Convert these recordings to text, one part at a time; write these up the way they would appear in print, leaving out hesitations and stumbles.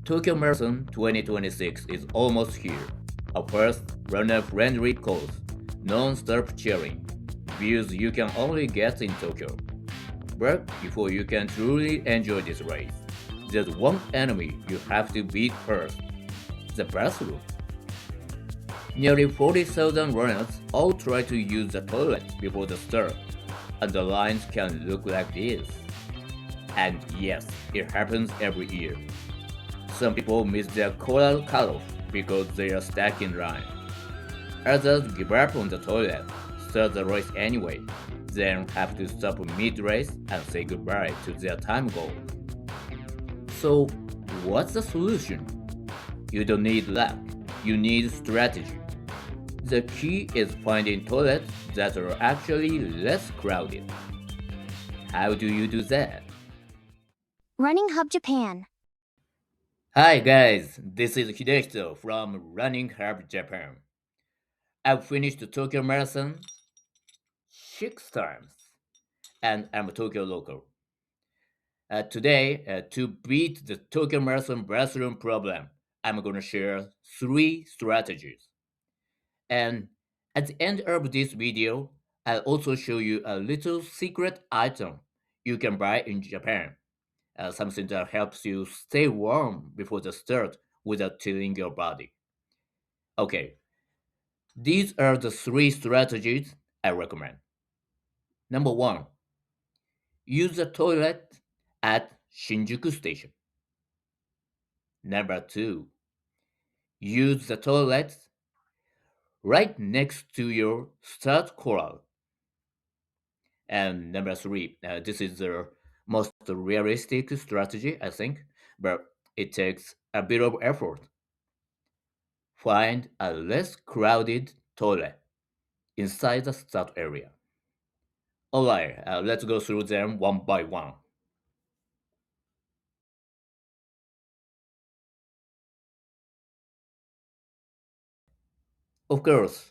Tokyo Marathon 2026 is almost here. A first runner-friendly course, non-stop cheering, views you can only get in Tokyo. But before you can truly enjoy this race, there's one enemy you have to beat first: the bathroom. Nearly 40,000 runners all try to use the toilet before the start, and the lines can look like this. And yes, it happens every year. Some people miss their coral cutoff because they are stuck in line. Others give up on the toilet, start the race anyway, then have to stop mid-race and say goodbye to their time goal. So, what's the solution? You don't need luck, you need strategy. The key is finding toilets that are actually less crowded. How do you do that? Running Hub Japan. Hi guys, this is Hidehito from Running Hub Japan. I've finished the Tokyo Marathon 6 times, and I'm a Tokyo local. Today, to beat the Tokyo Marathon bathroom problem, I'm gonna share 3 strategies. And at the end of this video, I'll also show you a little secret item you can buy in Japan, something that helps you stay warm before the start without chilling your body. Okay, these are the 3 strategies I recommend. Number 1, use the toilet at Shinjuku Station. Number 2, use the toilet right next to your start corral. And number 3, this is the most realistic strategy, I think, but it takes a bit of effort. Find a less crowded toilet inside the start area. Alright, let's go through them one by one. Of course,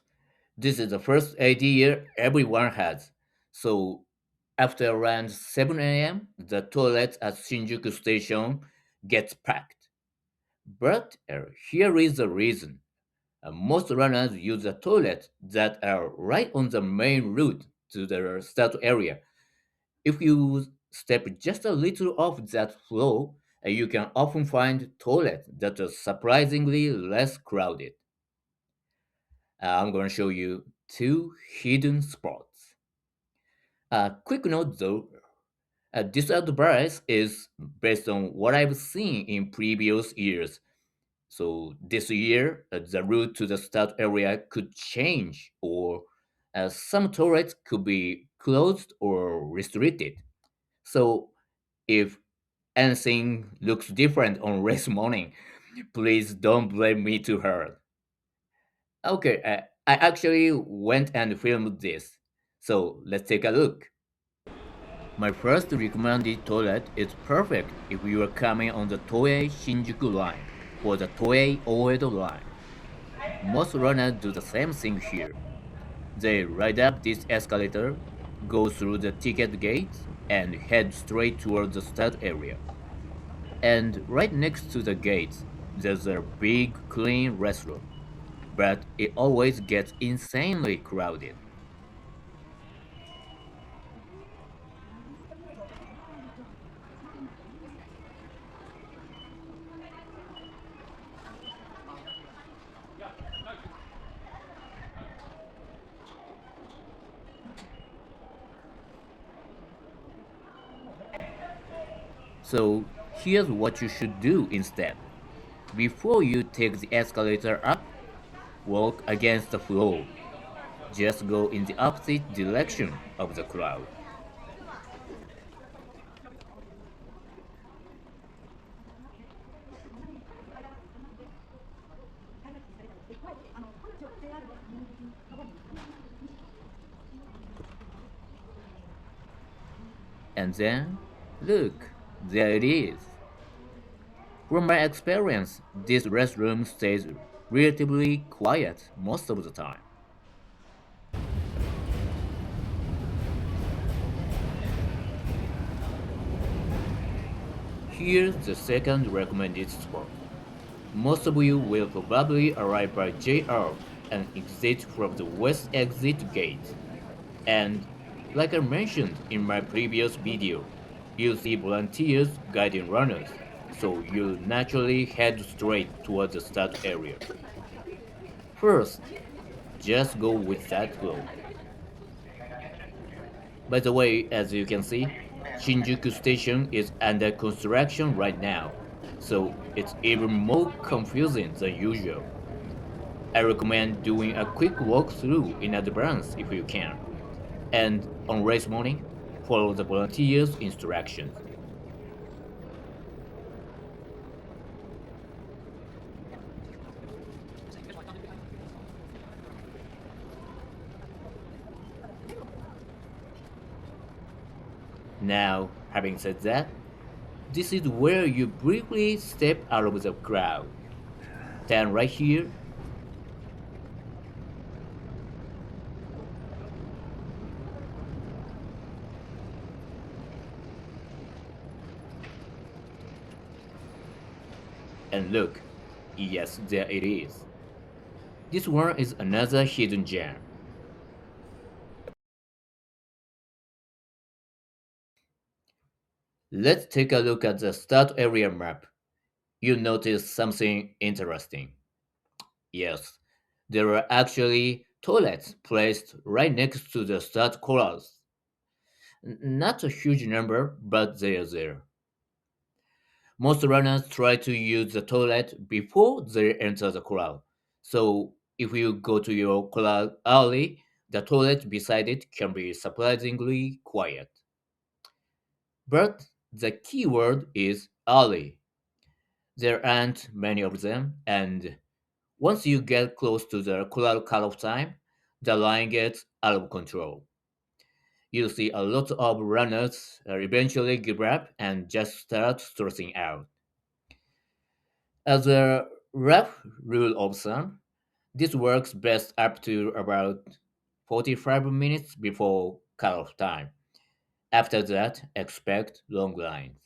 this is the first idea everyone has. So, after around 7 a.m., the toilet at Shinjuku Station gets packed. But here is the reason. Most runners use the toilets that are right on the main route to the start area. If you step just a little off that flow, you can often find toilets that are surprisingly less crowded. I'm going to show you 2 hidden spots. A quick note though, this advice is based on what I've seen in previous years. So this year, the route to the start area could change, or some toilets could be closed or restricted. So if anything looks different on race morning, please don't blame me too hard. Okay, I actually went and filmed this. So let's take a look. My first recommended toilet is perfect if you are coming on the Toei Shinjuku line or the Toei Oedo line. Most runners do the same thing here. They ride up this escalator, go through the ticket gate, and head straight towards the start area. And right next to the gate, there's a big clean restroom, but it always gets insanely crowded. So here's what you should do instead. Before you take the escalator up, walk against the flow. Just go in the opposite direction of the crowd. And then, look, there it is. From my experience, this restroom stays relatively quiet most of the time. here's the second recommended spot. Most of you will probably arrive by JR and exit from the west exit gate. And like I mentioned in my previous video, you'll see volunteers guiding runners, so you'll naturally head straight towards the start area. First, just go with that flow. By the way, as you can see, Shinjuku Station is under construction right now, so it's even more confusing than usual. I recommend doing a quick walkthrough in advance if you can, and on race morning, follow the volunteers' instructions. Now, having said that, this is where you briefly step out of the crowd. Stand right here and look. Yes, there it is. This one is another hidden gem. Let's take a look at the start area map. You'll notice something interesting. Yes, there are actually toilets placed right next to the start corrals. Not a huge number, but they are there. Most runners try to use the toilet before they enter the corral. So if you go to your corral early, the toilet beside it can be surprisingly quiet. But the key word is early. There aren't many of them, and once you get close to the corral cutoff time, the line gets out of control. You'll see a lot of runners eventually give up and just start stressing out. As a rough rule of thumb, this works best up to about 45 minutes before cutoff time. After that, expect long lines.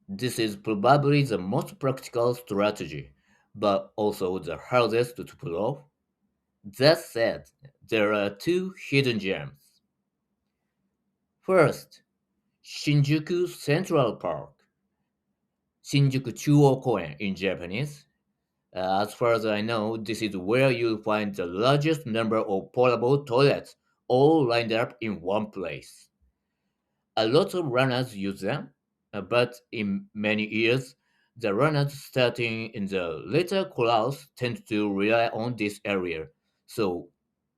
This is probably the most practical strategy, but also the hardest to pull off. That said, there are two hidden gems. First, Shinjuku Central Park, Shinjuku Chuo Koen in Japanese. As far as I know, this is where you'll find the largest number of portable toilets all lined up in one place. A lot of runners use them, but in many years, the runners starting in the later corrals tend to rely on this area. So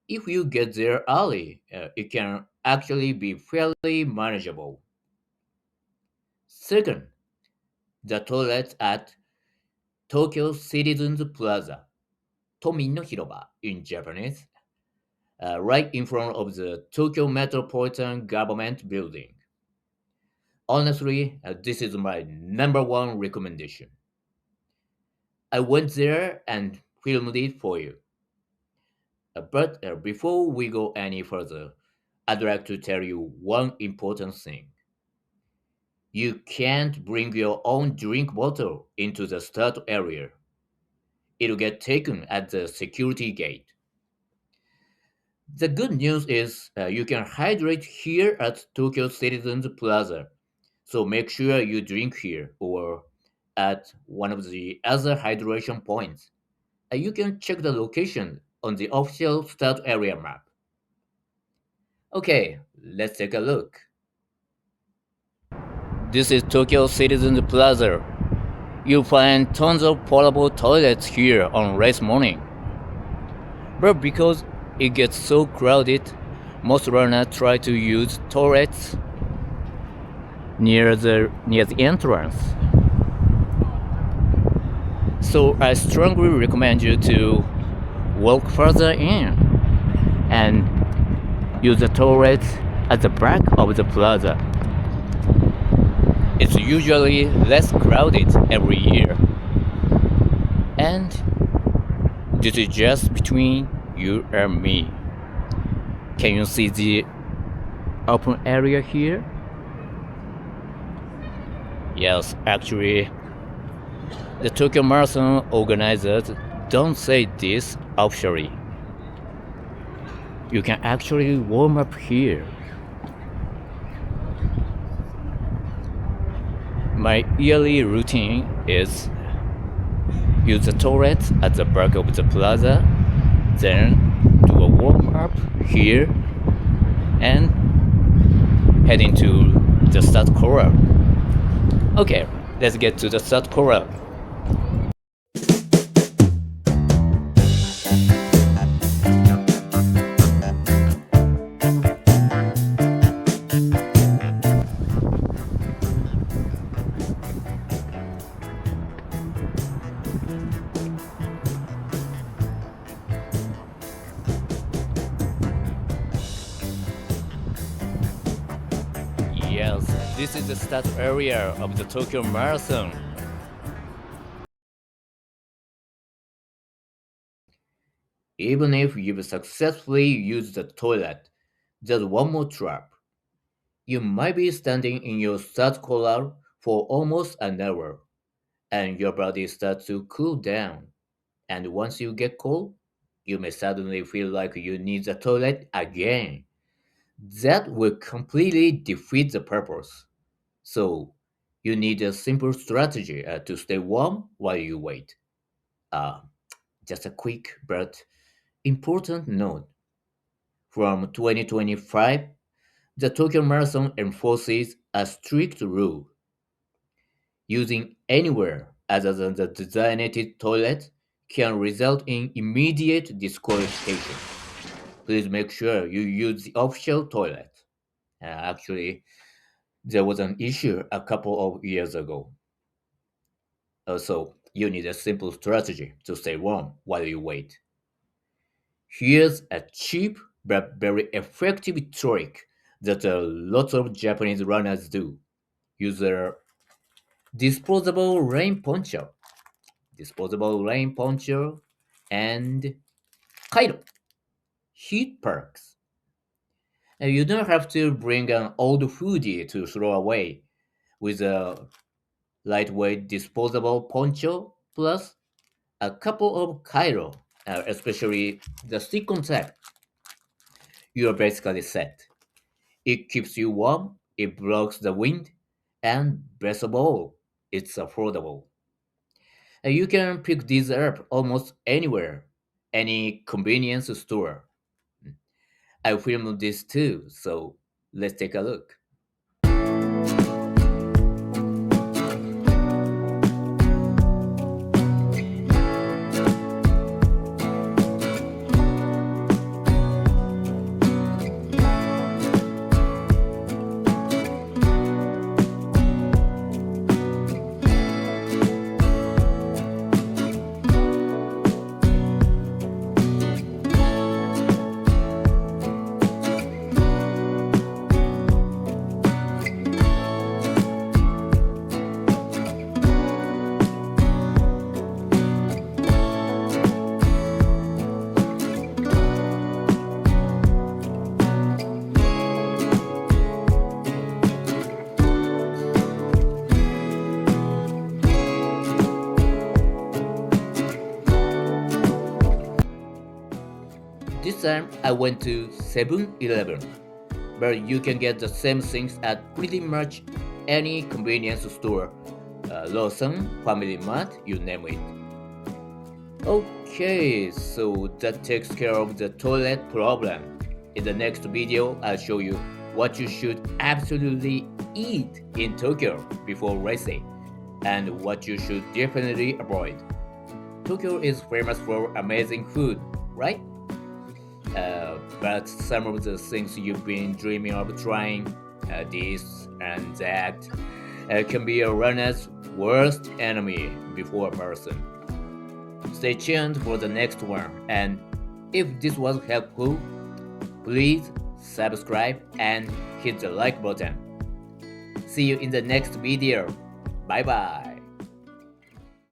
if you get there early, it can actually be fairly manageable. Second, the toilet at Tokyo Citizens Plaza, Tomin no Hiroba in Japanese, right in front of the Tokyo Metropolitan Government Building. Honestly, this is my number one recommendation. I went there and filmed it for you. But before we go any further, I'd like to tell you one important thing. You can't bring your own drink bottle into the start area. It'll get taken at the security gate. The good news is you can hydrate here at Tokyo Citizens Plaza, so make sure you drink here or at one of the other hydration points. You can check the location on the official start area map. Okay, let's take a look. This is Tokyo Citizens Plaza. You'll find tons of portable toilets here on race morning. But because it gets so crowded, most runners try to use toilets near the entrance. So I strongly recommend you to walk further in and use the toilets at the back of the plaza. It's usually less crowded every year. And this is just between you and me. Can you see the open area here? Yes, actually, the Tokyo Marathon organizers don't say this officially. You can actually warm up here. My yearly routine is use the toilet at the back of the plaza, then do a warm up here, and heading to the start corral. Okay, let's get to the start corral. Yes, this is the start area of the Tokyo Marathon. Even if you've successfully used the toilet, there's one more trap. You might be standing in your start collar for almost an hour, and your body starts to cool down. And once you get cold, you may suddenly feel like you need the toilet again. That will completely defeat the purpose. So, you need a simple strategy to stay warm while you wait. Uh, just a quick but important note. From 2025, the Tokyo Marathon enforces a strict rule. Using anywhere other than the designated toilet can result in immediate disqualification. Please make sure you use the official toilet. Actually, there was an issue a couple of years ago. So, you need a simple strategy to stay warm while you wait. Here's a cheap but very effective trick that a lot of Japanese runners do. Use a disposable rain poncho, and kairo, heat perks. And you don't have to bring an old hoodie to throw away. With a lightweight disposable poncho plus a couple of kairo, especially the second type, you are basically set. It keeps you warm, it blocks the wind, and best of all, it's affordable. And you can pick these up almost anywhere, any convenience store. I filmed this too, so let's take a look. This time I went to 7-Eleven, but you can get the same things at pretty much any convenience store, Lawson, Family Mart, you name it. Okay, so that takes care of the toilet problem. In the next video, I'll show you what you should absolutely eat in Tokyo before racing, and what you should definitely avoid. Tokyo is famous for amazing food, right? But some of the things you've been dreaming of trying, this and that, can be a runner's worst enemy before a marathon. Stay tuned for the next one, and if this was helpful, please subscribe and hit the like button. See you in the next video. Bye bye.